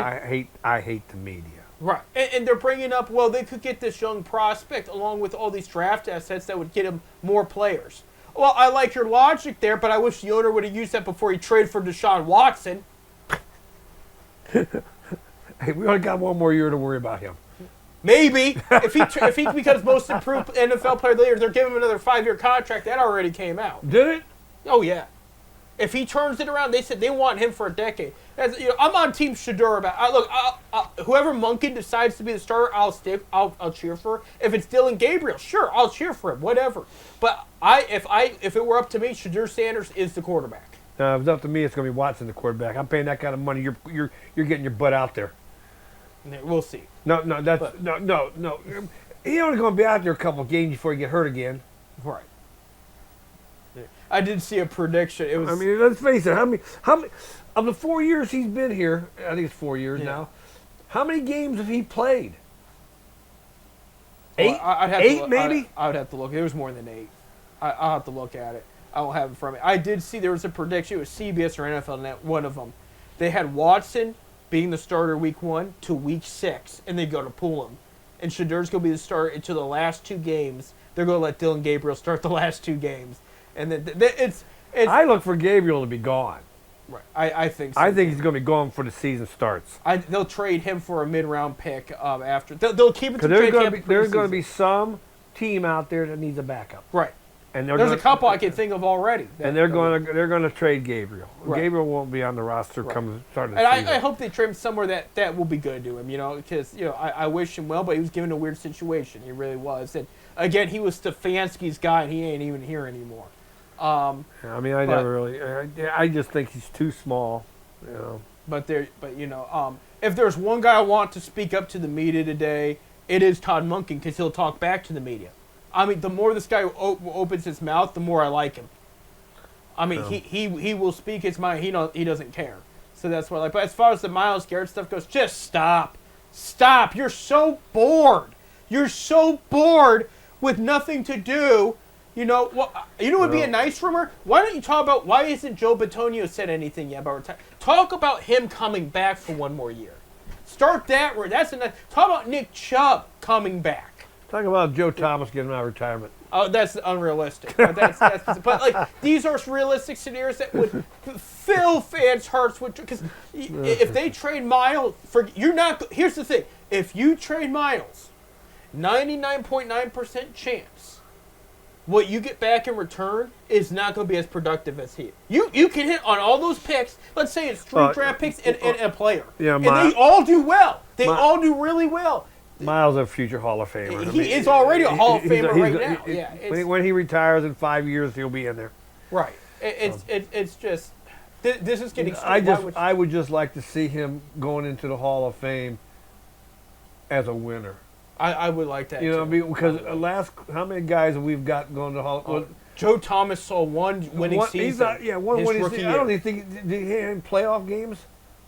I hate the media. Right, and they're bringing up, well, they could get this young prospect along with all these draft assets that would get him more players. Well, I like your logic there, but I wish the owner would have used that before he traded for Deshaun Watson. Hey, we only got one more year to worry about him. Maybe. if he becomes most improved NFL player of the year, they're giving him another 5-year contract. That already came out. Did it? Oh, yeah. If he turns it around, they said they want him for a decade. I'm on Team Shedeur about. Whoever Monken decides to be the starter, I'll cheer for. If it's Dylan Gabriel, sure, I'll cheer for him. Whatever. But if it were up to me, Shedeur Sanders is the quarterback. No, if it's up to me, it's going to be Watson, the quarterback. I'm paying that kind of money. You're getting your butt out there. We'll see. No. He only going to be out there a couple of games before he get hurt again. Right. I did see a prediction. It was. Let's face it. How many of the 4 years he's been here? I think it's 4 years now. How many games have he played? 8? Well, I'd have 8 to, maybe. I would have to look. It was more than 8. I'll have to look at it. I don't have it from me. I did see there was a prediction. It was CBS or NFL Net. One of them. They had Watson being the starter week 1 to week 6, and they go to pull him. And Shedeur's going to be the starter until the last 2 games. They're going to let Dylan Gabriel start the last 2 games. and then it's. I look for Gabriel to be gone. Right. I think so. I think he's going to be gone before the season starts. They'll trade him for a mid-round pick after. They'll keep it to Because trade camp there's going to preseason. be some team out there that needs a backup, Right. and There's a couple I can think of already. and they're going to trade Gabriel. Right. Gabriel won't be on the roster come starting the And season. I hope they trade him somewhere that will be good to him, because I wish him well, but he was given a weird situation. He really was. And again, he was Stefanski's guy, and he ain't even here anymore. I mean, I never really. I just think he's too small. But if there's one guy I want to speak up to the media today, it is Todd Monken, because he'll talk back to the media. I mean, the more this guy opens his mouth, the more I like him. I mean, he will speak his mind. He doesn't care. So that's what I like. But as far as the Myles Garrett stuff goes, just stop. Stop. You're so bored. You're so bored with nothing to do. What would be a nice rumor? Why don't you talk about why isn't Joe Bitonio said anything yet about retirement? Talk about him coming back for one more year. Start that. That's enough. Talk about Nick Chubb coming back. Talk about Joe Thomas getting out of retirement. Oh, that's unrealistic. But but these are realistic scenarios that would fill fans' hearts with, because if they trade Miles here's the thing: if you trade Miles, 99.9% chance. What you get back in return is not going to be as productive as he. You can hit on all those picks. Let's say it's 3 draft picks and a player. Yeah, and they all do well. They all do really well. Miles is a future Hall of Famer. He is already a Hall of Famer right now. When he retires in 5 years, he'll be in there. Right. It's just this is getting. I would just like to see him going into the Hall of Fame as a winner. I would like that. Because how many guys have we've got going to the Hall of Fame? Joe Thomas saw one winning season. One his winning rookie season. year. I don't even think did he have any playoff games.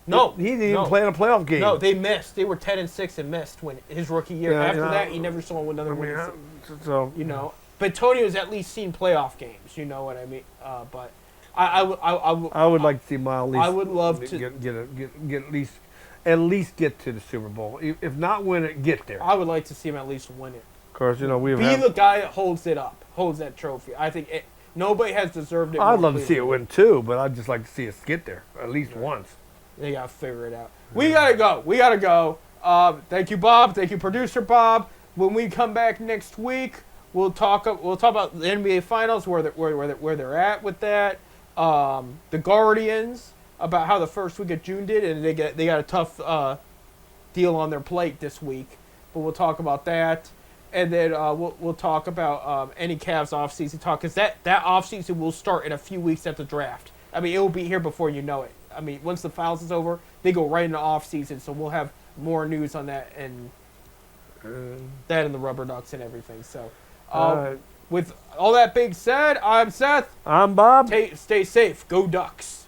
No, he didn't even play in a playoff game. No, they missed. They were 10-6 and missed when his rookie year. Yeah, After that, he never saw another winning season. So but Tonio's at least seen playoff games. You know what I mean? But I would like to see Miles. I would love to get at least get to the Super Bowl. If not win it, get there. I would like to see him at least win it. Of course, we be the guy that holds that trophy. I think nobody has deserved it. I'd love to see it win too, but I'd just like to see us get there at least once. They gotta figure it out. We gotta go. Thank you, Bob. Thank you, producer Bob. When we come back next week, we'll talk about the NBA Finals, where they're at with that. The Guardians, about how the first week of June did, and they got a tough deal on their plate this week. But we'll talk about that, and then we'll talk about any Cavs offseason talk, because that offseason will start in a few weeks at the draft. I mean, it will be here before you know it. I mean, once the finals is over, they go right into offseason, so we'll have more news on that and the Rubber Ducks and everything. So, with all that being said, I'm Seth. I'm Bob. Stay safe. Go Ducks.